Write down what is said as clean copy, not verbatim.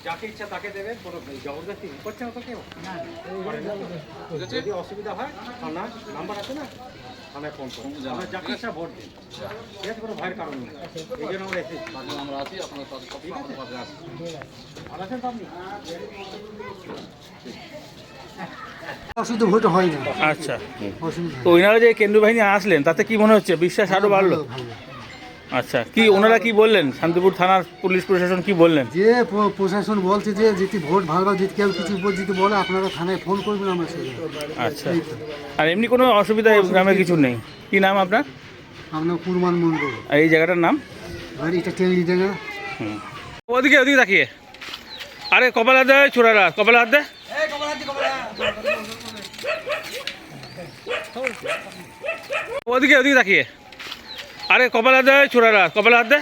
যাকে ইচ্ছা তাকে দেবে, কোনো জবরদস্তি করছে না তো কেউ। যদি অসুবিধা হয় থানার নাম্বার আছে না, থানায় ফোন করুন, আমরা যাকে ইচ্ছা ভোট দিন, ঠিক আছে, কোনো ভয়ের কারণ নেই। এই জন্য আমরা এসেছি, আমরা আছি, আপনার পাশে আছেন তো আপনি। অসুবিধা ভোট হয় না। আচ্ছা, তো ওনারা যে কেন্দ্রীয় বাহিনী আসলেন তাতে কি মনে হচ্ছে, বিশ্বাস আরো বাড়লো? আচ্ছা, কি ওনারা কি বললেন, শান্তিপুর থানার পুলিশ প্রশাসন কি বললেন? যে প্রশাসন বলছে যে যদি ভোট ভালোভাবে যদি কেউ কিছু যদি বলে আপনারা থানায় ফোন করবেন, আমরা সেটা। আচ্ছা, আর এমনি কোনো অসুবিধা গ্রামে কিছু নেই? কি নাম আপনার? আপনার কুরমান মন্ডল। আর এই জায়গাটার নাম? এটা টেঙ্গি ডাঙ্গা। ওদিকে ওদিকে তাকিয়ে, আরে কপাল হাত দে, ছোড়ারা কপাল হাত দে। ওদিকে ওদিকে তাকিয়ে, আরে কপাল হাত দে, ছোড়ারা কপাল হাত দে।